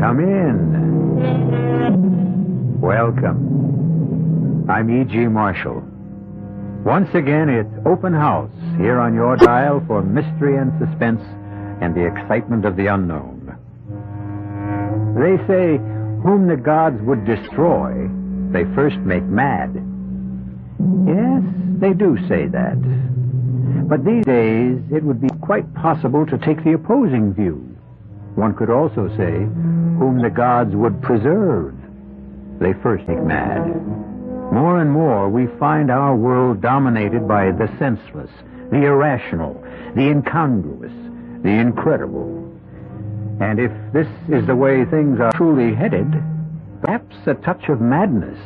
Come in. Welcome. I'm E.G. Marshall. Once again, it's open house here on your dial for mystery and suspense and the excitement of the unknown. They say, whom the gods would destroy, they first make mad. Yes, they do say that. But these days, it would be quite possible to take the opposing view. One could also say, whom the gods would preserve, they first make mad. More and more, we find our world dominated by the senseless, the irrational, the incongruous, the incredible. And if this is the way things are truly headed, perhaps a touch of madness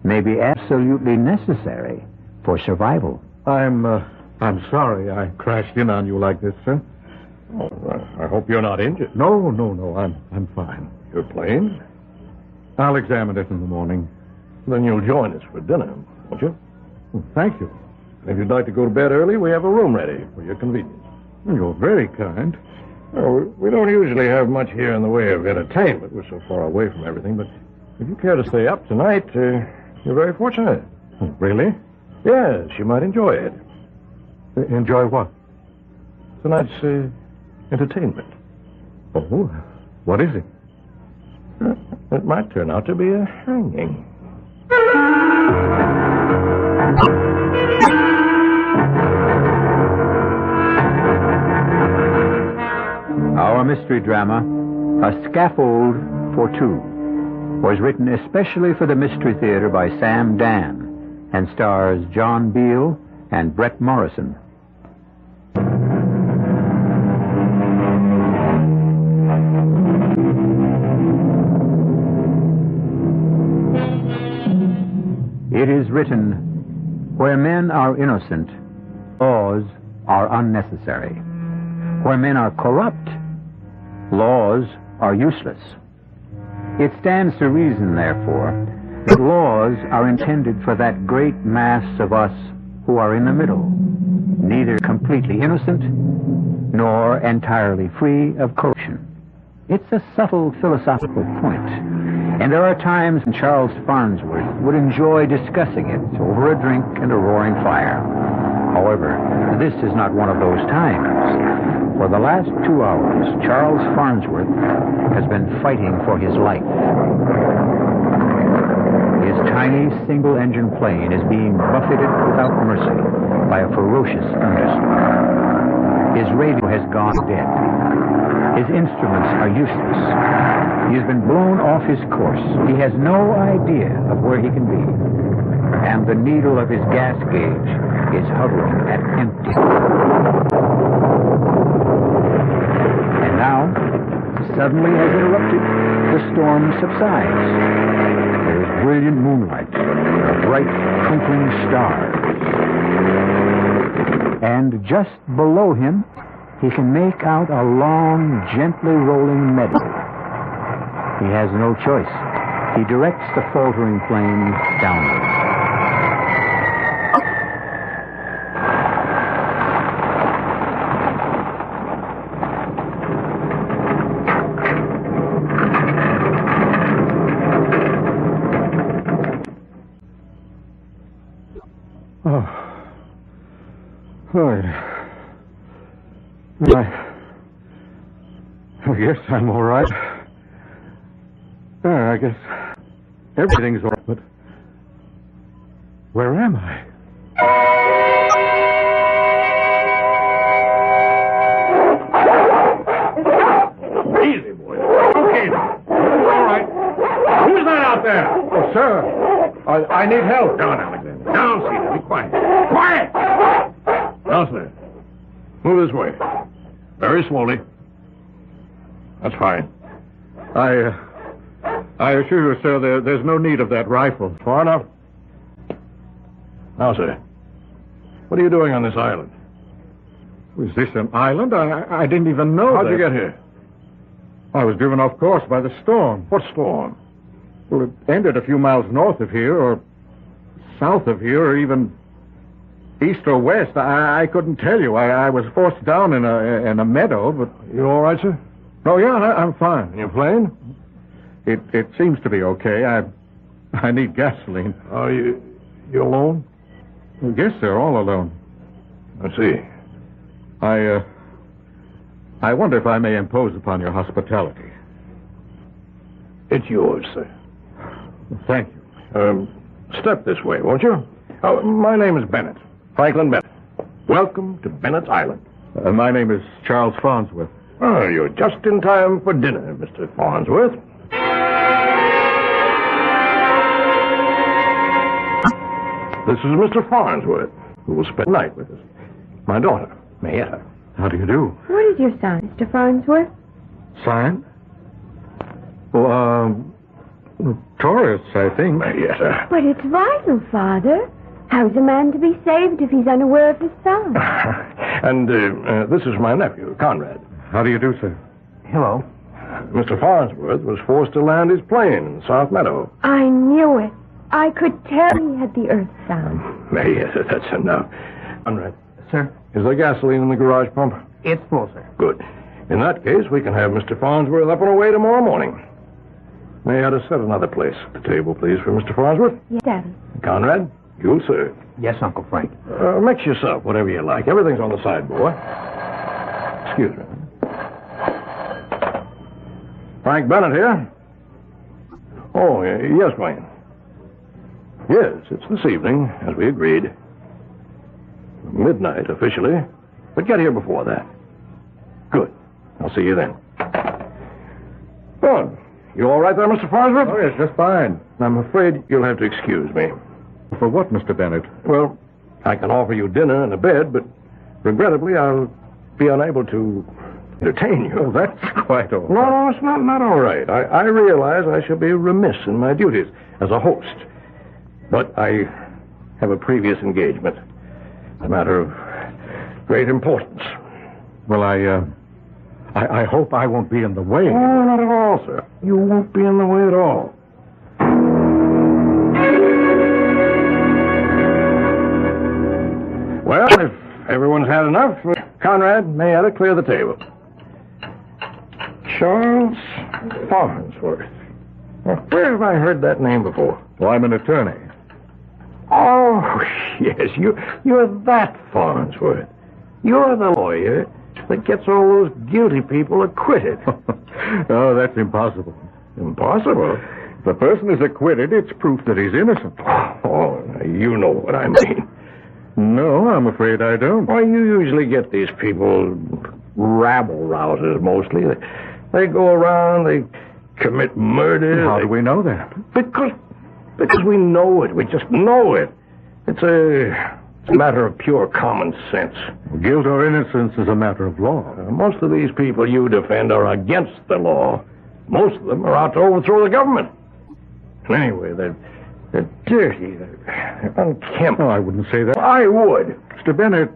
may be absolutely necessary for survival. I'm sorry I crashed in on you like this, sir. Oh, I hope you're not injured. No, I'm fine. Your plane? I'll examine it in the morning. Then you'll join us for dinner, won't you? Well, thank you. If you'd like to go to bed early, we have a room ready for your convenience. You're very kind. Oh, we don't usually have much here in the way of entertainment. We're so far away from everything, but if you care to stay up tonight, you're very fortunate. Really? Yes, you might enjoy it. Enjoy what? Tonight's entertainment. Oh, what is it? It might turn out to be a hanging. Our mystery drama, A Scaffold for Two, was written especially for the Mystery Theater by Sam Dan and stars John Beale and Brett Morrison. It is written, where men are innocent, laws are unnecessary. Where men are corrupt, laws are useless. It stands to reason, therefore, that laws are intended for that great mass of us who are in the middle, neither completely innocent nor entirely free of corruption. It's a subtle philosophical point, and there are times when Charles Farnsworth would enjoy discussing it over a drink and a roaring fire. However, this is not one of those times. For the last 2 hours, Charles Farnsworth has been fighting for his life. His tiny single-engine plane is being buffeted without mercy by a ferocious thunderstorm. His radio has gone dead. His instruments are useless. He has been blown off his course. He has no idea of where he can be. And the needle of his gas gauge is hovering at empty. And now, suddenly as interrupted, the storm subsides. There is brilliant moonlight, bright twinkling stars. And just below him, he can make out a long, gently rolling meadow. He has no choice. He directs the faltering plane downward. I guess I'm all right. I guess everything's all right, but where am I? Easy, boy. Okay. All right. Who's that out there? Oh, sir, I need help. Down, Alexander. Down, Cedar. Be quiet. Quiet! Now, sir. Move this way. Very slowly. That's fine. I assure you, sir, there's no need of that rifle. Far enough. Now, sir, what are you doing on this island? Was this an island? I didn't even know How'd you get here? I was driven off course by the storm. What storm? Well, it ended a few miles north of here, or south of here, or even east or west. I couldn't tell you. I was forced down in a meadow, but... You all right, sir? Oh, yeah, I'm fine. In your plane? It seems to be okay. I need gasoline. Are you alone? I guess they're all alone. I see. I wonder if I may impose upon your hospitality. It's yours, sir. Thank you. Step this way, won't you? Oh, my name is Bennett. Franklin Bennett. Welcome to Bennett's Island. My name is Charles Farnsworth. Oh, you're just in time for dinner, Mr. Farnsworth. This is Mr. Farnsworth, who will spend the night with us. My daughter, Mayetta. How do you do? What is your sign, Mr. Farnsworth? Sign? Well, Taurus, I think. Mayetta. But it's vital, Father. How's a man to be saved if he's unaware of his sign? And this is my nephew, Conrad. How do you do, sir? Hello. Mr. Farnsworth was forced to land his plane in South Meadow. I knew it. I could tell he had the earth sound. Mayetta, that's enough. Conrad. Sir? Is there gasoline in the garage pump? It's full, sir. Good. In that case, we can have Mr. Farnsworth up and away tomorrow morning. May I set another place at the table, please, for Mr. Farnsworth? Yes, Daddy. Conrad, you'll serve. Yes, Uncle Frank. Mix yourself, whatever you like. Everything's on the sideboard. Excuse me. Frank Bennett here. Oh, yes, Wayne. Yes, it's this evening, as we agreed. Midnight, officially. But get here before that. Good. I'll see you then. Oh, you all right there, Mr. Farnsworth? Oh, yes, just fine. I'm afraid you'll have to excuse me. For what, Mr. Bennett? Well, I can offer you dinner and a bed, but regrettably, I'll be unable to entertain you. Oh, that's quite all right. No, it's not all right. I realize I shall be remiss in my duties as a host. But I have a previous engagement. A matter of great importance. Well, I hope I won't be in the way. Oh, not at all, sir. You won't be in the way at all. Well, if everyone's had enough, Conrad, Mayetta, clear the table. Charles Farnsworth. Where have I heard that name before? Well, I'm an attorney. Oh, yes, you're that Farnsworth. You're the lawyer that gets all those guilty people acquitted. Oh, that's impossible. Impossible? If a person is acquitted, it's proof that he's innocent. Oh, you know what I mean. No, I'm afraid I don't. Why, you usually get these people rabble-rousers, mostly. They go around, they commit murder. How do we know that? Because we know it. We just know it. It's a matter of pure common sense. Guilt or innocence is a matter of law. Most of these people you defend are against the law. Most of them are out to overthrow the government. And anyway, they're dirty. They're unkempt. Oh, I wouldn't say that. I would. Mr. Bennett,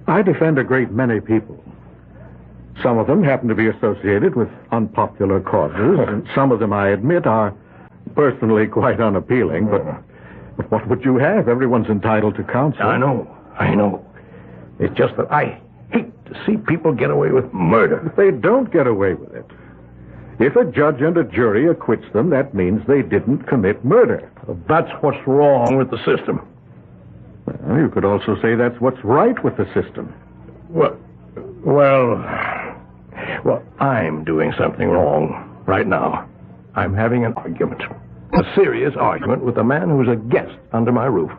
I defend a great many people. Some of them happen to be associated with unpopular causes, and some of them, I admit, are personally quite unappealing, but what would you have? Everyone's entitled to counsel. I know. It's just that I hate to see people get away with murder. If they don't get away with it, if a judge and a jury acquits them, that means they didn't commit murder. That's what's wrong with the system. Well, you could also say that's what's right with the system. Well, I'm doing something wrong right now. I'm having an argument. A serious argument with a man who's a guest under my roof.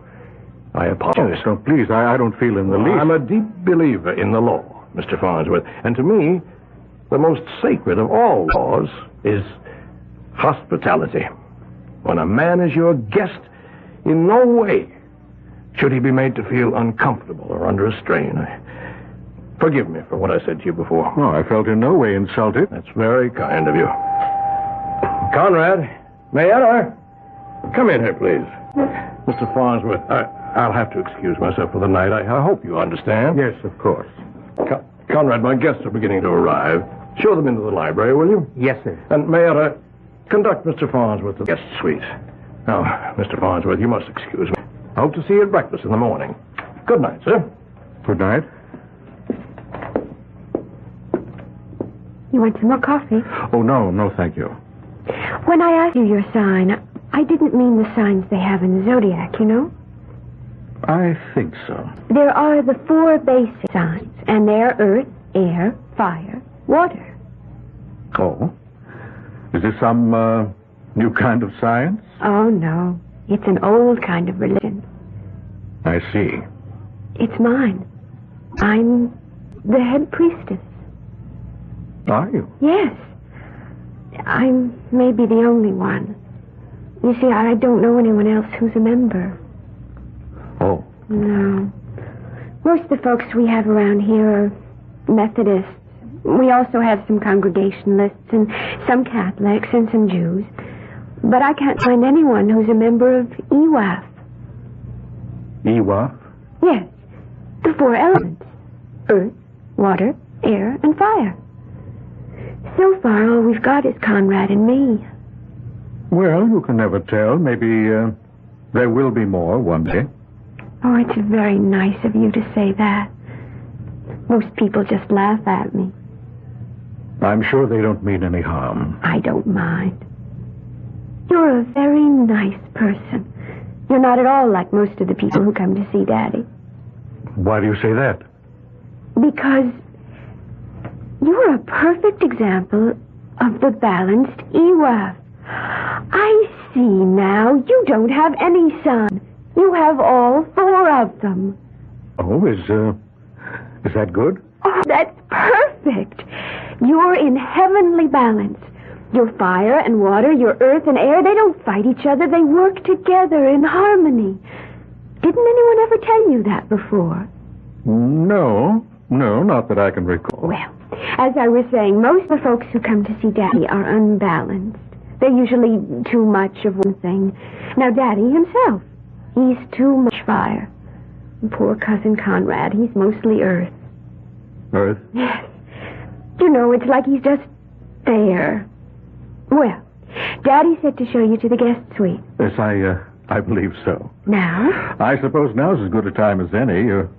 I apologize. Oh, please, I don't feel in the least. I'm a deep believer in the law, Mr. Farnsworth. And to me, the most sacred of all laws is hospitality. When a man is your guest, in no way should he be made to feel uncomfortable or under a strain. Forgive me for what I said to you before. No, I felt in no way insulted. That's very kind of you. Conrad, Mayetta, come in here, please. Mr. Farnsworth, I'll have to excuse myself for the night. I hope you understand. Yes, of course. Conrad, my guests are beginning to arrive. Show them into the library, will you? Yes, sir. And Mayetta, conduct Mr. Farnsworth to the guest suite. Now, Mr. Farnsworth, you must excuse me. I hope to see you at breakfast in the morning. Good night, sir. Good night. You want some more coffee? Oh, no, thank you. When I asked you your sign, I didn't mean the signs they have in the zodiac, you know? I think so. There are the 4 basic signs, and they're earth, air, fire, water. Oh? Is this some new kind of science? Oh, no. It's an old kind of religion. I see. It's mine. I'm the head priestess. Are you? Yes. I'm maybe the only one. You see, I don't know anyone else who's a member. Oh. No. Most of the folks we have around here are Methodists. We also have some Congregationalists and some Catholics and some Jews. But I can't find anyone who's a member of EWAF. EWAF? Yes. The 4 elements. Earth, water, air, and fire. So far, all we've got is Conrad and me. Well, you can never tell. Maybe there will be more one day. Oh, it's very nice of you to say that. Most people just laugh at me. I'm sure they don't mean any harm. I don't mind. You're a very nice person. You're not at all like most of the people who come to see Daddy. Why do you say that? Because you're a perfect example of the balanced EWAF. I see now. You don't have any son. You have all 4 of them. Oh, is that good? Oh, that's perfect. You're in heavenly balance. Your fire and water, your earth and air, they don't fight each other. They work together in harmony. Didn't anyone ever tell you that before? No, not that I can recall. Well, as I was saying, most of the folks who come to see Daddy are unbalanced. They're usually too much of one thing. Now, Daddy himself, he's too much fire. And poor cousin Conrad, he's mostly earth. Earth? Yes. You know, it's like he's just there. Well, Daddy said to show you to the guest suite. Yes, I believe so. Now? I suppose now's as good a time as any. Your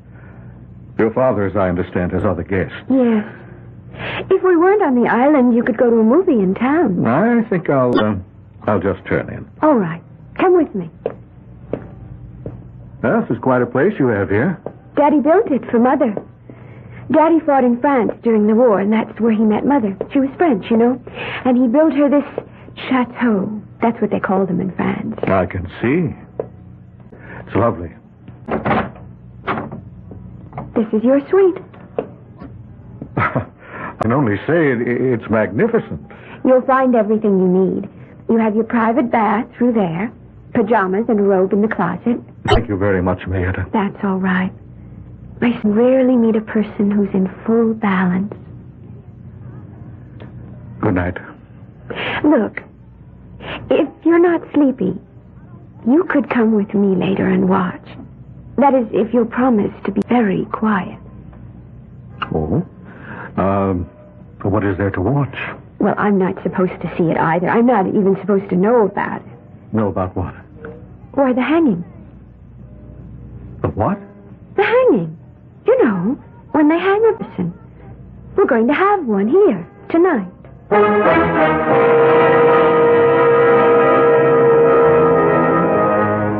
father, as I understand, has other guests. Yes. If we weren't on the island, you could go to a movie in town. I think I'll just turn in. All right. Come with me. Well, this is quite a place you have here. Daddy built it for Mother. Daddy fought in France during the war, and that's where he met Mother. She was French, you know. And he built her this chateau. That's what they call them in France. I can see. It's lovely. This is your suite. I can only say it's magnificent. You'll find everything you need. You have your private bath through there, pajamas and a robe in the closet. Thank you very much, Maida. That's all right. I rarely meet a person who's in full balance. Good night. Look, if you're not sleepy, you could come with me later and watch. That is, if you'll promise to be very quiet. Oh? What is there to watch? Well, I'm not supposed to see it either. I'm not even supposed to know about it. Know about what? Why, the hanging. The what? The hanging. You know, when they hang a person. We're going to have one here, tonight.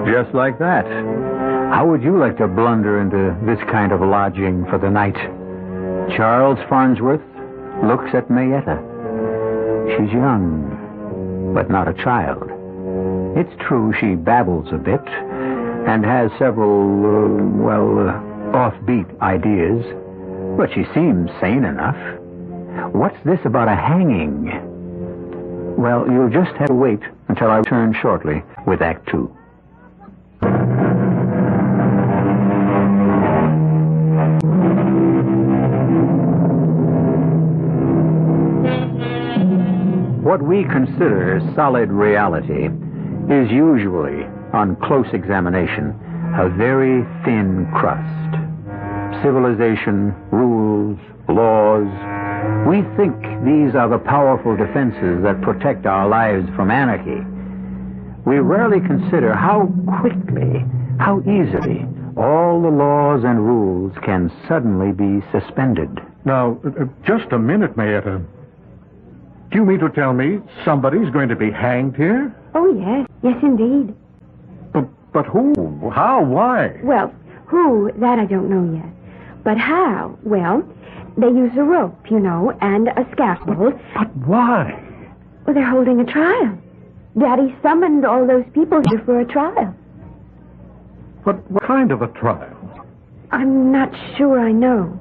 Just like that. How would you like to blunder into this kind of lodging for the night? Charles Farnsworth looks at Mayetta. She's young, but not a child. It's true she babbles a bit and has several, offbeat ideas, but she seems sane enough. What's this about a hanging? Well, you'll just have to wait until I return shortly with Act 2. What we consider solid reality is usually, on close examination, a very thin crust. Civilization, rules, laws. We think these are the powerful defenses that protect our lives from anarchy. We rarely consider how quickly, how easily, all the laws and rules can suddenly be suspended. Now, just a minute, Mayetta. you mean to tell me somebody's going to be hanged here? Oh, yes. Yes, indeed. But who? How? Why? Well, who, that I don't know yet. But how? Well, they use a rope, you know, and a scaffold. But why? Well, they're holding a trial. Daddy summoned all those people here for a trial. What kind of a trial? I'm not sure I know.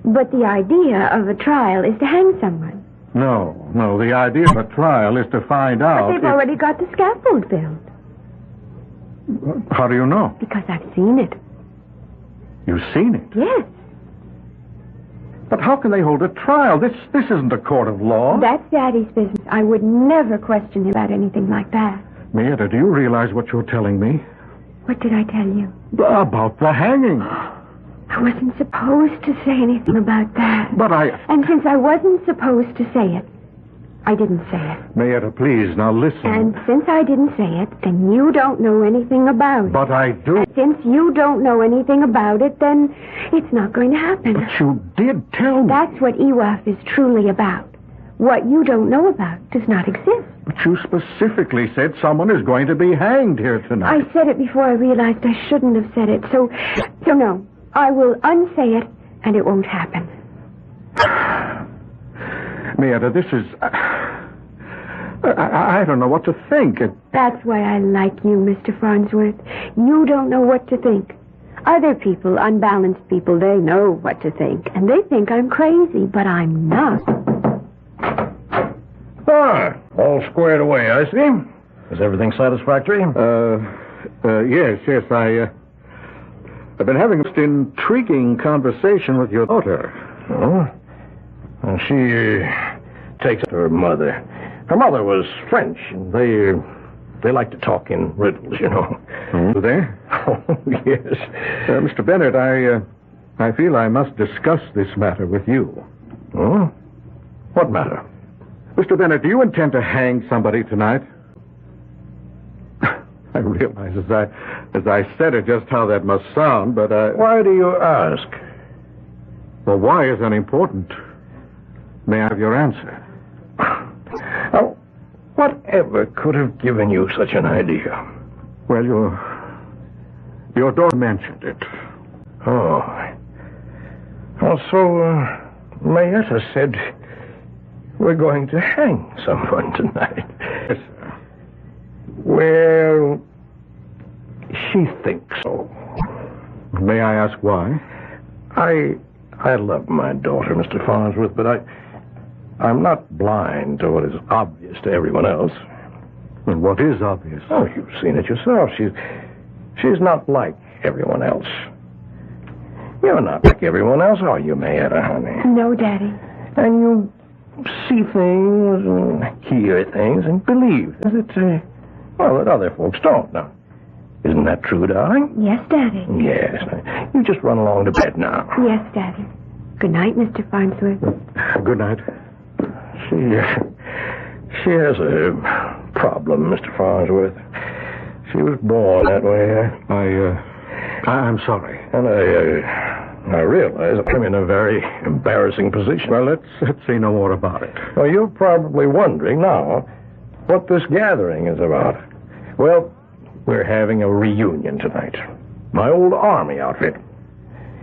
But the idea of a trial is to hang someone. No. The idea of a trial is to find out. But they've already got the scaffold built. How do you know? Because I've seen it. You've seen it? Yes. But how can they hold a trial? This isn't a court of law. That's Daddy's business. I would never question him about anything like that. Marietta, do you realize what you're telling me? What did I tell you? About the hanging. I wasn't supposed to say anything about that. But And since I wasn't supposed to say it, I didn't say it. Marietta, please, now listen. And since I didn't say it, then you don't know anything about it. But I do. And since you don't know anything about it, then it's not going to happen. But you did tell me. That's what EWAF is truly about. What you don't know about does not exist. But you specifically said someone is going to be hanged here tonight. I said it before I realized I shouldn't have said it. So no. I will unsay it, and it won't happen. Marietta, this is... I don't know what to think. That's why I like you, Mr. Farnsworth. You don't know what to think. Other people, unbalanced people, they know what to think. And they think I'm crazy, but I'm not. All squared away, I see. Is everything satisfactory? Yes, I've been having a most intriguing conversation with your daughter. Oh? And she takes her mother. Her mother was French, and they like to talk in riddles, you know. Do they? Oh, yes. Mr. Bennett, I feel I must discuss this matter with you. Oh? What matter? Mr. Bennett, do you intend to hang somebody tonight? I realize as I said it just how that must sound, but Why do you ask? Well, why is unimportant. May I have your answer? Oh, whatever could have given you such an idea? Well, your daughter mentioned it. Oh. Also, Marietta said we're going to hang someone tonight. Yes, sir. Well, she thinks so. May I ask why? I love my daughter, Mr. Farnsworth, but I'm not blind to what is obvious to everyone else. And what is obvious? Oh, you've seen it yourself. She's not like everyone else. You're not like everyone else, are you, Marietta, honey? No, Daddy. And you see things and hear things and believe things that other folks don't. Now, isn't that true, darling? Yes, Daddy. Yes. You just run along to bed now. Yes, Daddy. Good night, Mr. Farnsworth. Good night. She has a problem, Mr. Farnsworth. She was born that way. I'm sorry. And I realize I'm in a very embarrassing position. Well, let's say no more about it. Well, you're probably wondering now what this gathering is about. Well, we're having a reunion tonight. My old Army outfit.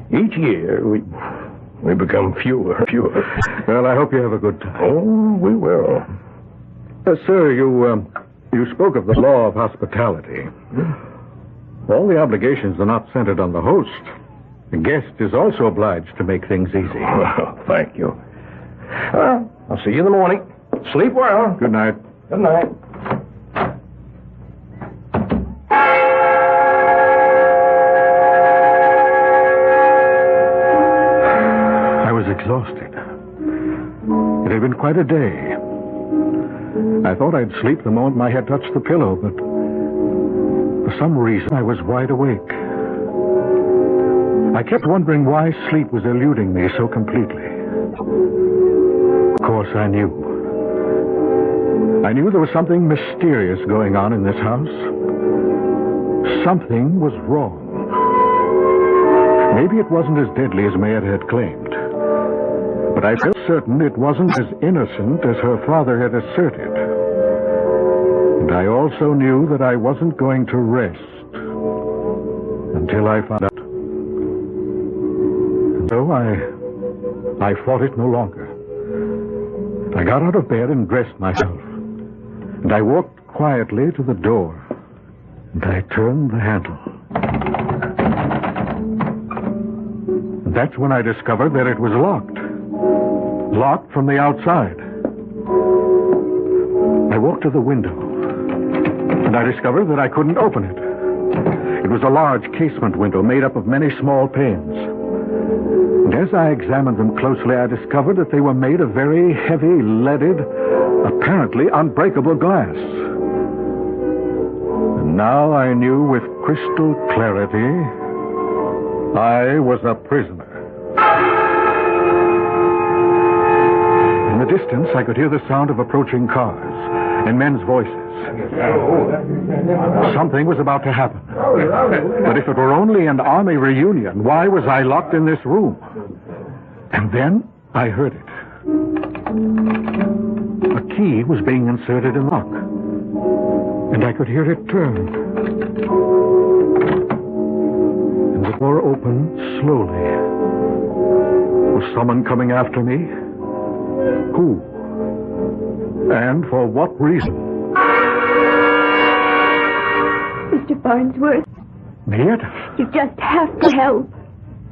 Each year, we become fewer and fewer. Well, I hope you have a good time. Oh, we will. Sir, you spoke of the law of hospitality. All the obligations are not centered on the host. The guest is also obliged to make things easy. Well, thank you. Well, I'll see you in the morning. Sleep well. Good night. Good night. I was exhausted. It had been quite a day. I thought I'd sleep the moment my head touched the pillow, but for some reason I was wide awake. I kept wondering why sleep was eluding me so completely. Of course, I knew. I knew there was something mysterious going on in this house. Something was wrong. Maybe it wasn't as deadly as Mayette had claimed, but I felt certain it wasn't as innocent as her father had asserted. And I also knew that I wasn't going to rest until I found out. And so I fought it no longer. I got out of bed and dressed myself. And I walked quietly to the door. And I turned the handle. And that's when I discovered that it was locked. Locked from the outside. I walked to the window. And I discovered that I couldn't open it. It was a large casement window made up of many small panes. And as I examined them closely, I discovered that they were made of very heavy, leaded, apparently unbreakable glass. And now I knew with crystal clarity I was a prisoner. In the distance, I could hear the sound of approaching cars and men's voices. Something was about to happen. But if it were only an army reunion, why was I locked in this room? And then I heard it. A key was being inserted in the lock. And I could hear it turn. And the door opened slowly. Was someone coming after me? Who? And for what reason? Mr. Farnsworth, Marietta? you just have to help.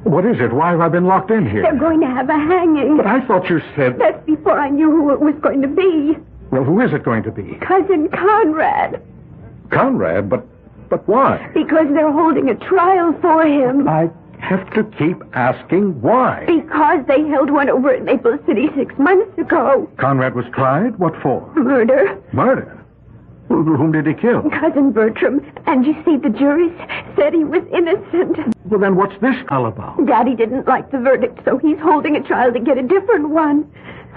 What is it? Why have I been locked in here? They're going to have a hanging. But I thought you said... That's before I knew who it was going to be. Well, who is it going to be? Cousin Conrad. Conrad? But why? Because they're holding a trial for him. I have to keep asking why. Because they held one over at Maple City 6 months ago. Conrad was tried? What for? Murder. Murder? Whom did he kill? Cousin Bertram. And you see, the jury said he was innocent. Well, then what's this all about? Daddy didn't like the verdict, so he's holding a trial to get a different one.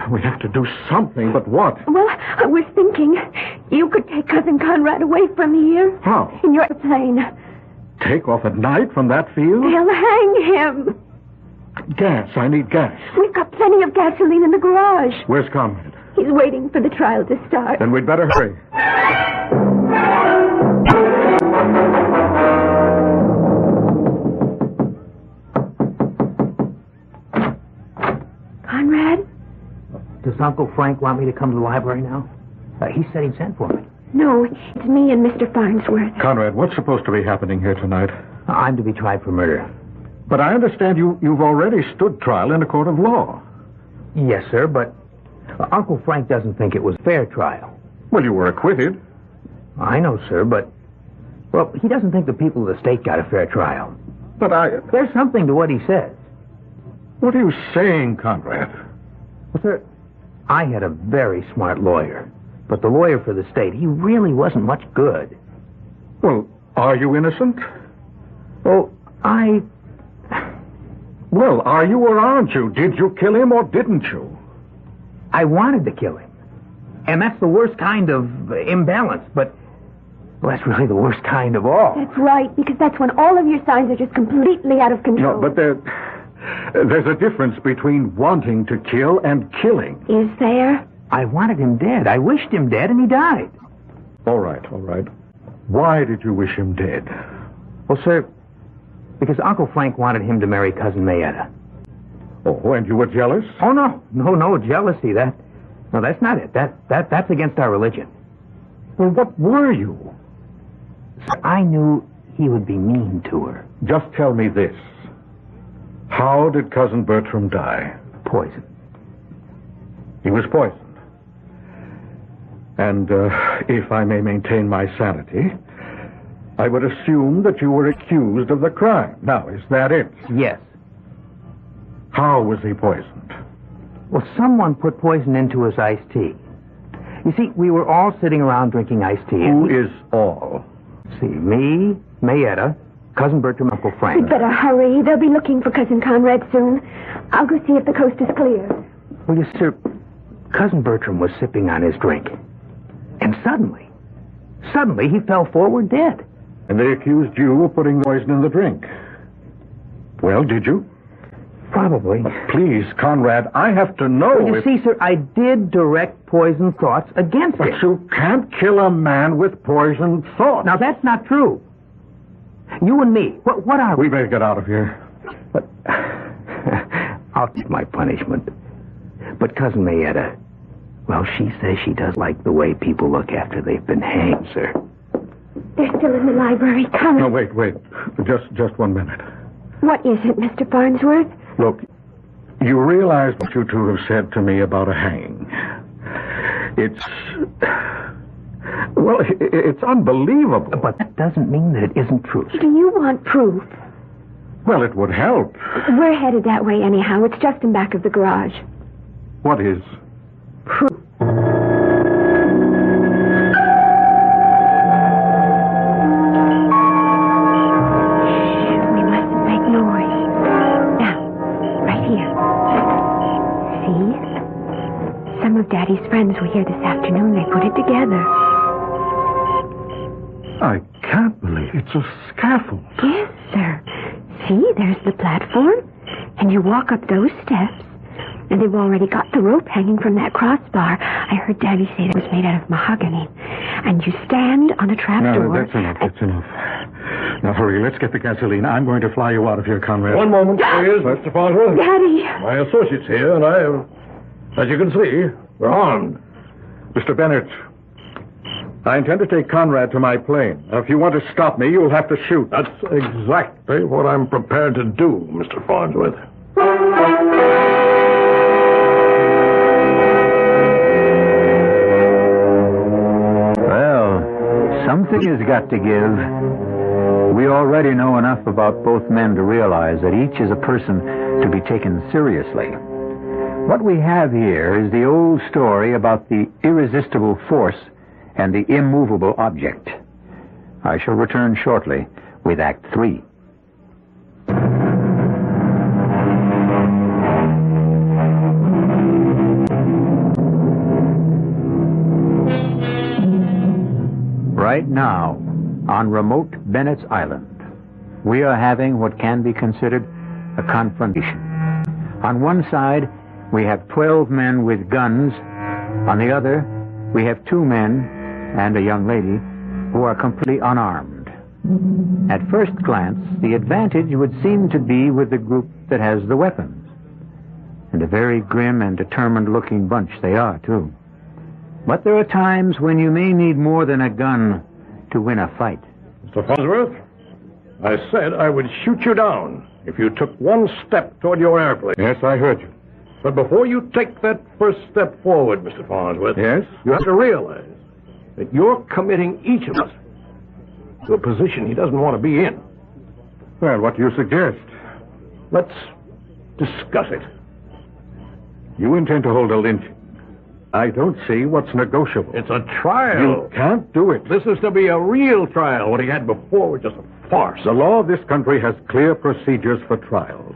We have to do something, but what? Well, I was thinking you could take Cousin Conrad away from here. How? In your plane. Take off at night from that field? They'll hang him. Gas. I need gas. We've got plenty of gasoline in the garage. Where's Conrad? He's waiting for the trial to start. Then we'd better hurry. Conrad? Does Uncle Frank want me to come to the library now? He said he'd send for me. No, it's me and Mr. Farnsworth. Conrad, what's supposed to be happening here tonight? I'm to be tried for murder. But I understand you've already stood trial in a court of law. Yes, sir, but Uncle Frank doesn't think it was a fair trial. Well, you were acquitted. I know, sir, but... Well, he doesn't think the people of the state got a fair trial. But There's something to what he says. What are you saying, Conrad? Well, sir, I had a very smart lawyer. But the lawyer for the state, he really wasn't much good. Well, are you innocent? Oh, Well, are you or aren't you? Did you kill him or didn't you? I wanted to kill him. And that's the worst kind of imbalance, but... Well, that's really the worst kind of all. That's right, because that's when all of your signs are just completely out of control. No, but there's a difference between wanting to kill and killing. Is there? I wanted him dead. I wished him dead, and he died. All right. Why did you wish him dead? Well, sir, because Uncle Frank wanted him to marry Cousin Mayetta. Oh, and you were jealous? Oh, no jealousy. No, that's not it. That's against our religion. Well, what were you? Sir, I knew he would be mean to her. Just tell me this. How did Cousin Bertram die? Poison. He was poisoned. And if I may maintain my sanity, I would assume that you were accused of the crime. Now, is that it? Yes. How was he poisoned? Well, someone put poison into his iced tea. You see, we were all sitting around drinking iced tea. Who is all? See, me, Mayetta, Cousin Bertram, Uncle Frank. We'd better hurry. They'll be looking for Cousin Conrad soon. I'll go see if the coast is clear. Well, you sir, Cousin Bertram was sipping on his drink. And suddenly he fell forward dead. And they accused you of putting poison in the drink. Well, did you? Probably. Please, Conrad, I have to know Well, you see, sir, I did direct poison thoughts against But him. you can't kill a man with poisoned thoughts. Now, that's not true. You and me, what are we? We better get out of here. But I'll take my punishment. But Cousin Mayetta, well, she says she does like the way people look after they've been hanged, sir. They're still in the library. Come. No, wait. Just 1 minute. What is it, Mr. Farnsworth? Look, you realize what you two have said to me about a hanging. It's unbelievable. But that doesn't mean that it isn't true. Do you want proof? Well, it would help. We're headed that way anyhow. It's just in back of the garage. What is? Proof. We mustn't make noise. Now, right here. See? Some of Daddy's friends were here this afternoon. They put it together. I can't believe it's a scaffold. Yes, sir. See, there's the platform, and you walk up those steps, and they've already got the rope hanging from that crossbar. I heard Daddy say it was made out of mahogany. And you stand on a trapdoor. No, that's enough. That's enough. Now, hurry. Let's get the gasoline. I'm going to fly you out of here, Conrad. One moment, please, Mr. Farnsworth. Daddy! My associate's here, and as you can see, we're armed. Mr. Bennett, I intend to take Conrad to my plane. Now, if you want to stop me, you'll have to shoot. That's exactly what I'm prepared to do, Mr. Farnsworth. Well, something has got to give. We already know enough about both men to realize that each is a person to be taken seriously. What we have here is the old story about the irresistible force and the immovable object. I shall return shortly with Act 3. Right now, on remote Bennett's Island, we are having what can be considered a confrontation. On one side, we have 12 men with guns. On the other, we have 2 men and a young lady who are completely unarmed. At first glance, the advantage would seem to be with the group that has the weapons. And a very grim and determined-looking bunch they are, too. But there are times when you may need more than a gun to win a fight. Mr. Farnsworth, I said I would shoot you down if you took one step toward your airplane. Yes, I heard you. But before you take that first step forward, Mr. Farnsworth, Yes? you have to realize that you're committing each of us to a position he doesn't want to be in. Well, what do you suggest? Let's discuss it. You intend to hold a lynching. I don't see what's negotiable. It's a trial. You can't do it. This is to be a real trial. What he had before was just a farce. The law of this country has clear procedures for trials.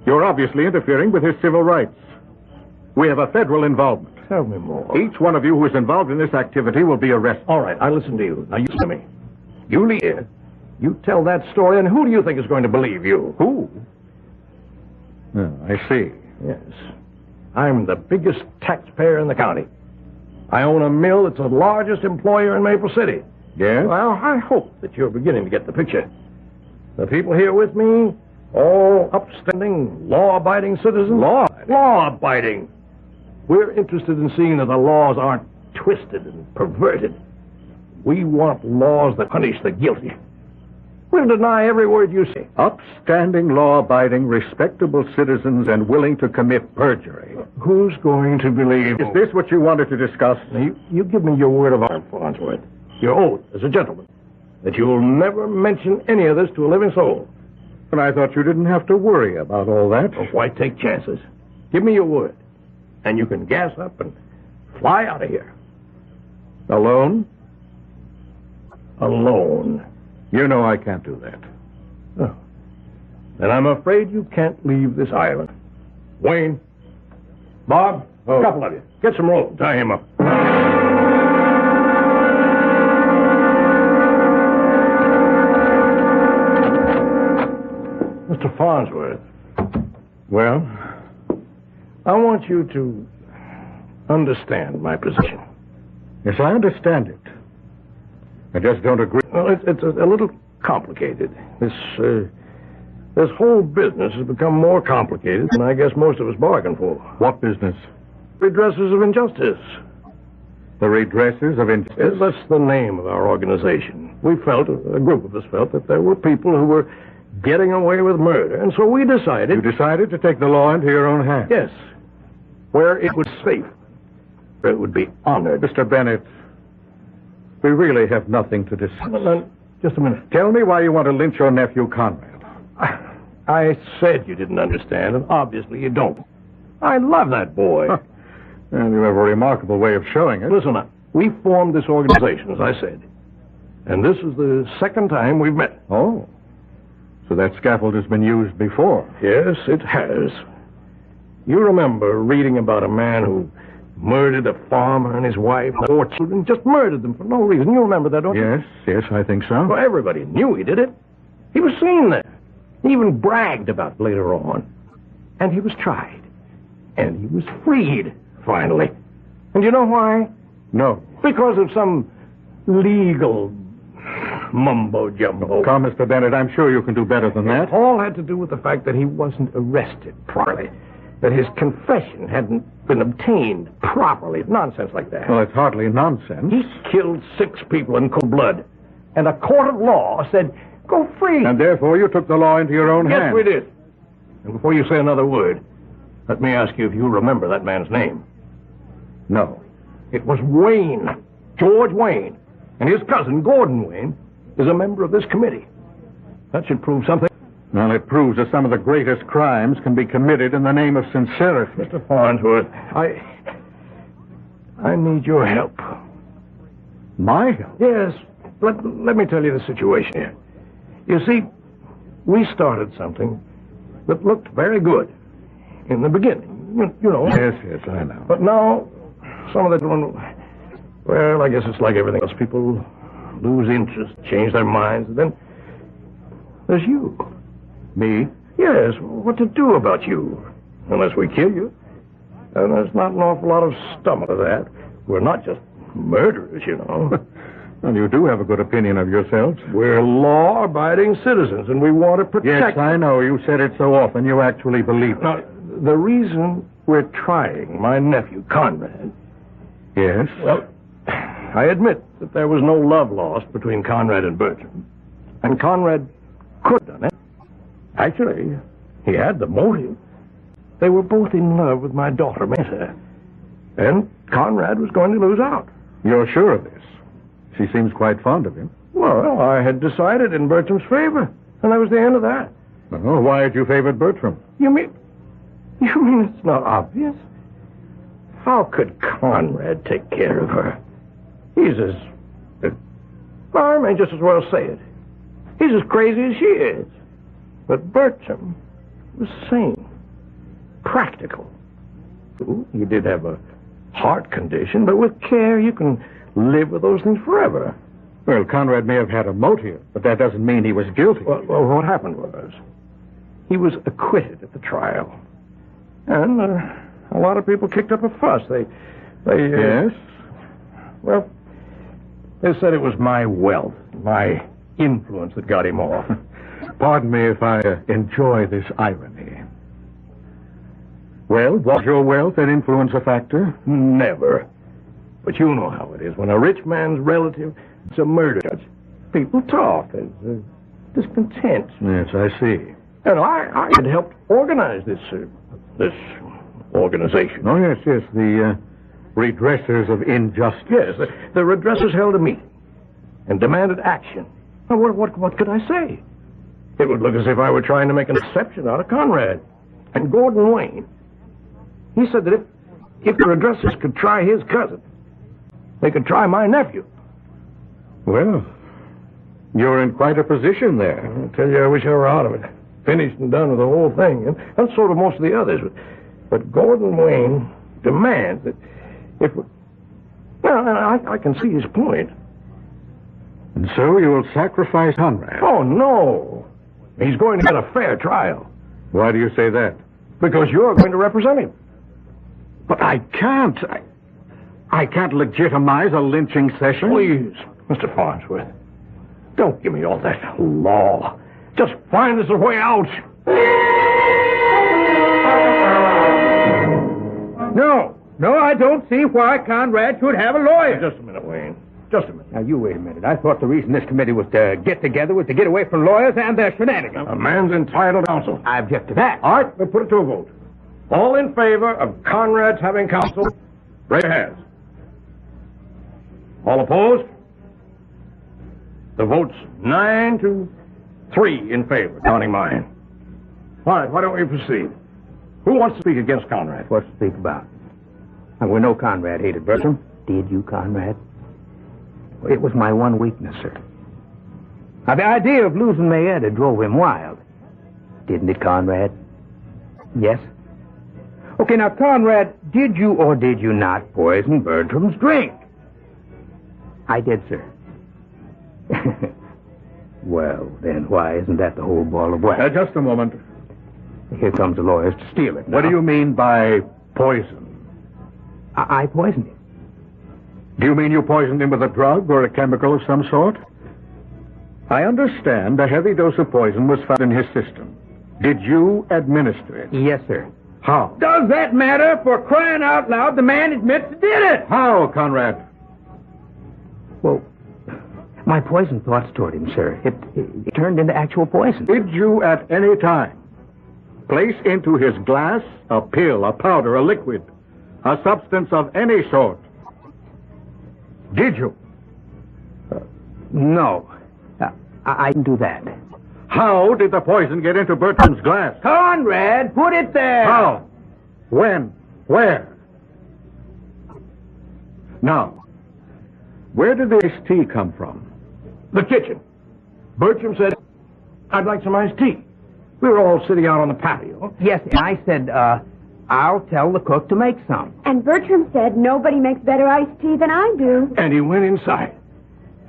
You're obviously interfering with his civil rights. We have a federal involvement. Tell me more. Each one of you who is involved in this activity will be arrested. All right, I listen to you. Now you listen to me. You lead here. You tell that story, and who do you think is going to believe you? Who? Oh, I see. Yes. I'm the biggest taxpayer in the county. I own a mill that's the largest employer in Maple City. Yes? Well, I hope that you're beginning to get the picture. The people here with me, all upstanding, law-abiding citizens. Law-abiding. We're interested in seeing that the laws aren't twisted and perverted. We want laws that punish the guilty. We'll deny every word you say. Upstanding, law-abiding, respectable citizens and willing to commit perjury. Who's going to believe? Is this what you wanted to discuss? Now, you give me your word of honor, Farnsworth, your oath as a gentleman, that you'll never mention any of this to a living soul. And I thought you didn't have to worry about all that. Well, why take chances? Give me your word, and you can gas up and fly out of here. Alone? Alone. You know I can't do that. Oh. Then I'm afraid you can't leave this island. Wayne, Bob, a couple of you, get some rope, tie him up. Mr. Farnsworth, Well, I want you to understand my position. Yes, I understand it. I just don't agree. Well, it's a little complicated. This whole business has become more complicated than I guess most of us bargained for. What business? Redressers of injustice. The redressers of injustice? That's the name of our organization. We felt, a group of us felt, that there were people who were getting away with murder, and so we decided... You decided to take the law into your own hands? Yes. Where it was safe. Where it would be honored. Mr. Bennett, we really have nothing to discuss. Just a minute. Tell me why you want to lynch your nephew, Conrad. I said you didn't understand, and obviously you don't. I love that boy. Huh. And you have a remarkable way of showing it. Listen, we formed this organization, as I said. And this is the second time we've met. Oh. So that scaffold has been used before. Yes, it has. You remember reading about a man who murdered a farmer and his wife and 4 children, just murdered them for no reason. You remember that, don't you? Yes, I think so. Well, everybody knew he did it. He was seen there. He even bragged about it later on. And he was tried. And he was freed, finally. And you know why? No. Because of some legal mumbo-jumbo. Come, Mr. Bennett, I'm sure you can do better than that. It all had to do with the fact that he wasn't arrested properly. That his confession hadn't been obtained properly. Nonsense like that. Well, it's hardly nonsense. He killed 6 people in cold blood. And a court of law said, go free. And therefore you took the law into your own hands. Yes, we did. And before you say another word, let me ask you if you remember that man's name. No. It was Wayne. George Wayne. And his cousin, Gordon Wayne, is a member of this committee. That should prove something. Well, it proves that some of the greatest crimes can be committed in the name of sincerity. Mr. Farnsworth, I need your help. My help? Yes. Let me tell you the situation here. You see, we started something that looked very good in the beginning. You know. Yes, I know. But now, some of the... Well, I guess it's like everything else. People lose interest, change their minds, and then there's you. Me? Yes, what to do about you? Unless we kill you. And there's not an awful lot of stomach to that. We're not just murderers, you know. Well, you do have a good opinion of yourselves. We're law-abiding citizens, and we want to protect... Yes, I know. You said it so often. You actually believe it. Now, the reason we're trying my nephew, Conrad... Yes? Well, I admit that there was no love lost between Conrad and Bertram. And Conrad could have done it. Actually, he had the motive. They were both in love with my daughter, Meta. And Conrad was going to lose out. You're sure of this? She seems quite fond of him. Well, I had decided in Bertram's favor. And that was the end of that. Oh, why had you favored Bertram? You mean it's not obvious? How could Conrad take care of her? He's I may just as well say it. He's as crazy as she is. But Bertram was sane, practical. He did have a heart condition, but with care you can live with those things forever. Well, Conrad may have had a motive, but that doesn't mean he was guilty. Well, what happened was he was acquitted at the trial. And a lot of people kicked up a fuss. They Yes? Well, they said it was my wealth, my influence that got him off. Pardon me if I enjoy this irony. Well, was your wealth and influence a factor? Never. But you know how it is. When a rich man's relative is a murder judge, people talk. There's discontent. Yes, I see. And I had helped organize this organization. Oh, yes, the redressers of injustice. Yes, the redressers held a meeting and demanded action. Now, what could I say? It would look as if I were trying to make an exception out of Conrad. And Gordon Wayne, he said that if the redressers could try his cousin, they could try my nephew. Well, you're in quite a position there. I tell you, I wish I were out of it. Finished and done with the whole thing. And so do most of the others. But Gordon Wayne demands that if... Well, I can see his point. And so you will sacrifice Conrad? Oh, no. He's going to get a fair trial. Why do you say that? Because you're going to represent him. But I can't. I can't legitimize a lynching session. Please, Mr. Farnsworth, don't give me all that law. Just find us a way out. No, I don't see why Conrad should have a lawyer. Just a minute, Wayne. Just a minute. Now, you wait a minute. I thought the reason this committee was to get together was to get away from lawyers and their shenanigans. A man's entitled to counsel. I object to that. All right, we'll put it to a vote. All in favor of Conrad's having counsel, raise your hands. All opposed? The vote's 9-3 in favor, counting mine. All right, why don't we proceed? Who wants to speak against Conrad? What's to speak about? And we know Conrad hated Bertram. Did you, Conrad? It was my one weakness, sir. Now, the idea of losing Mayetta drove him wild. Didn't it, Conrad? Yes? Okay, now, Conrad, did you or did you not poison Bertram's drink? I did, sir. Well, then why isn't that the whole ball of wax? Just a moment. Here comes the lawyers to steal it. What do you mean by poison? I poisoned him. Do you mean you poisoned him with a drug or a chemical of some sort? I understand a heavy dose of poison was found in his system. Did you administer it? Yes, sir. How? Does that matter? For crying out loud, the man admits he did it. How, Conrad? Well, my poison thoughts toward him, sir. It turned into actual poison. Did you at any time place into his glass a pill, a powder, a liquid, a substance of any sort? Did you? No. I didn't do that. How did the poison get into Bertram's glass? Conrad, put it there. How? When? Where? Now, where did the iced tea come from? The kitchen. Bertram said, I'd like some iced tea. We were all sitting out on the patio. Yes, and I said, I'll tell the cook to make some. And Bertram said nobody makes better iced tea than I do. And he went inside.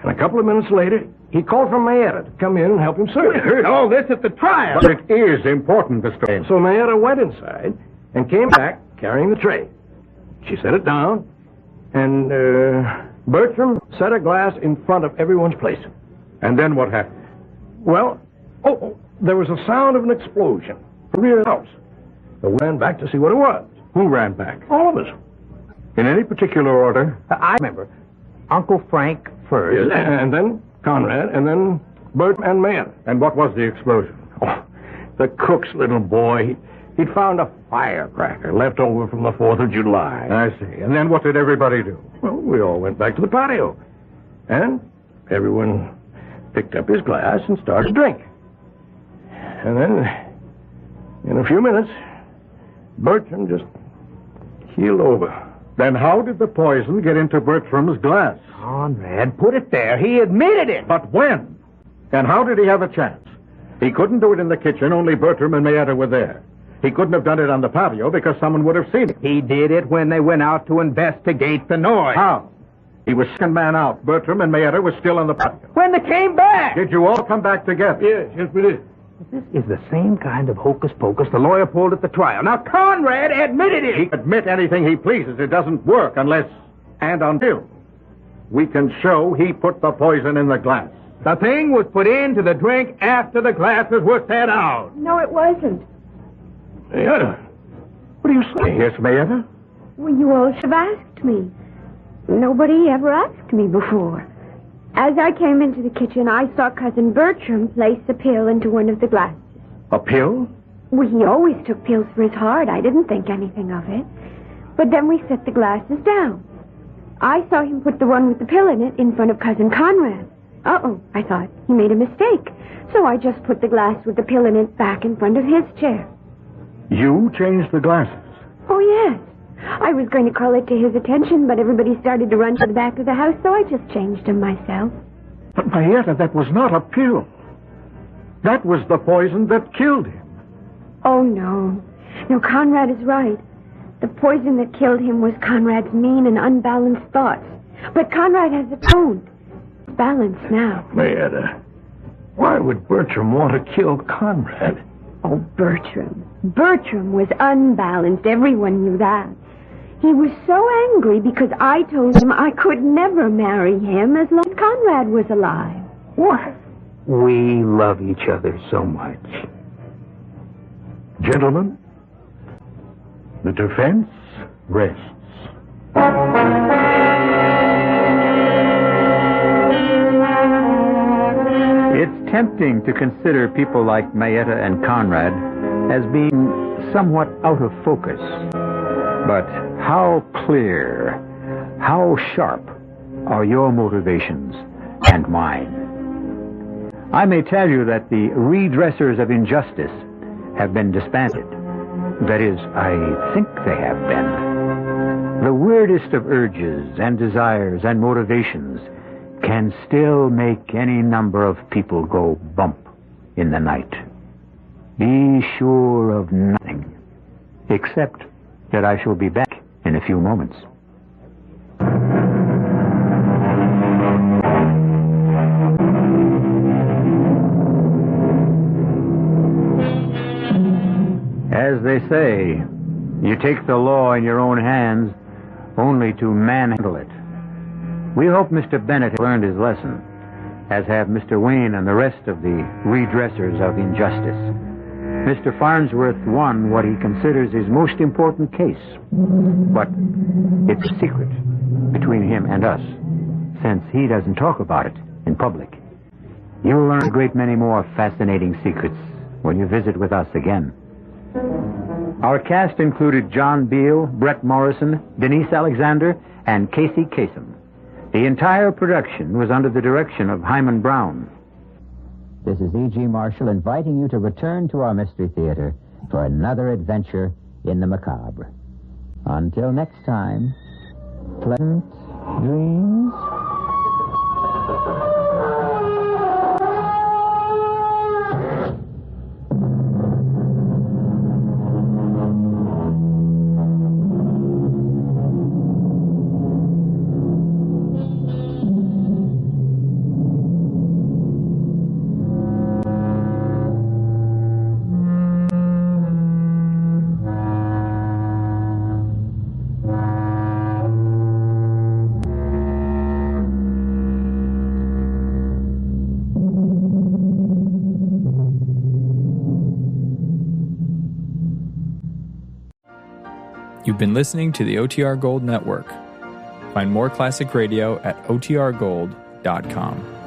And a couple of minutes later, he called for Mayetta to come in and help him serve. We heard all this at the trial. But it is important, Mr. Ames. So Mayetta went inside and came back carrying the tray. She set it down, and Bertram set a glass in front of everyone's place. And then what happened? Well, there was a sound of an explosion from the rear of the house. So we ran back to see what it was. Who ran back? All of us. In any particular order? I remember. Uncle Frank first. Yes, and then Conrad, and then Bertram and Mayetta. And what was the explosion? Oh, the cook's little boy. He'd found a firecracker left over from the 4th of July. I see. And then what did everybody do? Well, we all went back to the patio. And everyone picked up his glass and started to drink. And then, in a few minutes, Bertram just keeled over. Then how did the poison get into Bertram's glass? Conrad, put it there. He admitted it. But when? And how did he have a chance? He couldn't do it in the kitchen. Only Bertram and Mayetta were there. He couldn't have done it on the patio because someone would have seen it. He did it when they went out to investigate the noise. How? He was second man out. Bertram and Mayetta were still on the patio. When they came back. Did you all come back together? Yes, we did. This is the same kind of hocus pocus the lawyer pulled at the trial. Now, Conrad admitted it. He can admit anything he pleases. It doesn't work unless and until we can show he put the poison in the glass. The thing was put into the drink after the glasses were set out. No, it wasn't. Mayetta, what are you saying? Yes, Mayetta? Well, you all should have asked me. Nobody ever asked me before. As I came into the kitchen, I saw Cousin Bertram place a pill into one of the glasses. A pill? Well, he always took pills for his heart. I didn't think anything of it. But then we set the glasses down. I saw him put the one with the pill in it in front of Cousin Conrad. Uh-oh, I thought. He made a mistake. So I just put the glass with the pill in it back in front of his chair. You changed the glasses? Oh, yes. I was going to call it to his attention, but everybody started to run to the back of the house, so I just changed them myself. But, Mayetta, that was not a pill. That was the poison that killed him. Oh, no. No, Conrad is right. The poison that killed him was Conrad's mean and unbalanced thoughts. But Conrad has atoned. It's balanced now. Mayetta, why would Bertram want to kill Conrad? Oh, Bertram. Bertram was unbalanced. Everyone knew that. He was so angry because I told him I could never marry him as long as Conrad was alive. What? We love each other so much. Gentlemen, the defense rests. It's tempting to consider people like Mayetta and Conrad as being somewhat out of focus. But how clear, how sharp are your motivations and mine? I may tell you that the redressers of injustice have been disbanded. That is, I think they have been. The weirdest of urges and desires and motivations can still make any number of people go bump in the night. Be sure of nothing, except that I shall be back in a few moments. As they say, you take the law in your own hands only to manhandle it. We hope Mr. Bennett has learned his lesson, as have Mr. Wayne and the rest of the redressers of injustice. Mr. Farnsworth won what he considers his most important case, but it's a secret between him and us, since he doesn't talk about it in public. You'll learn a great many more fascinating secrets when you visit with us again. Our cast included John Beale, Brett Morrison, Denise Alexander, and Casey Kasem. The entire production was under the direction of Hyman Brown. This is E.G. Marshall inviting you to return to our Mystery Theater for another adventure in the macabre. Until next time, pleasant dreams. You've been listening to the OTR Gold Network. Find more classic radio at otrgold.com.